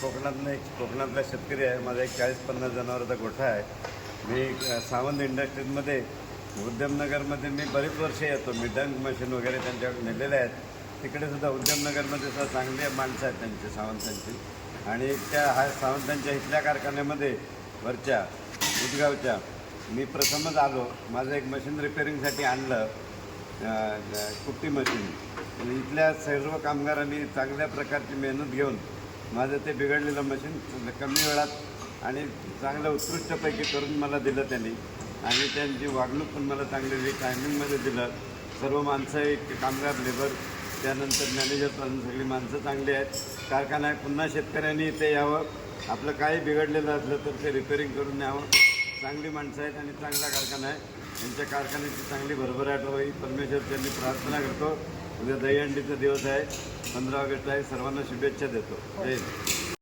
कोकणातला शेतकरी आहे. माझा एक 40-50 जनावरांचा गोठा आहे. मी सावंत इंडस्ट्रीजमध्ये उद्यमनगरमध्ये मी बरीच वर्ष येतो. मी डंक मशीन वगैरे त्यांच्याकडे नेलेले आहेत. तिकडे सुद्धा उद्यमनगरमध्ये सुद्धा चांगले माणसं आहेत त्यांचे, सावंतांची. आणि त्या सावंतांच्या इथल्या कारखान्यामध्ये वरच्या उदगावच्या मी प्रथमच आलो. माझं एक मशीन रिपेअरिंगसाठी आणलं, कुट्टी मशीन. इथल्या सर्व कामगारांनी चांगल्या प्रकारची मेहनत घेऊन माझं ते बिघडलेलं मशीन कमी वेळात आणि चांगलं उत्कृष्टपैकी करून मला दिलं त्यांनी. आणि त्यांची वागणूक पण मला चांगली दिली, टायमिंगमध्ये दिलं. सर्व माणसं, एक कामगार, लेबर, त्यानंतर मॅनेजरपासून सगळी माणसं चांगली आहेत. कारखाना आहे, पुन्हा शेतकऱ्यांनी इथे यावं, आपलं काही बिघडलेलं असलं तर ते रिपेअरिंग करून न्यावं. चांगली माणसं आहेत आणि चांगला कारखाना आहे. यांच्या कारखान्याची चांगली भरभराट होई परमेश्वर त्यांनी प्रार्थना करतो. उद्या दहीहंडीचा दिवस आहे, 15 ऑगस्ट आहे. सर्वांना शुभेच्छा देतो. जय हिंद.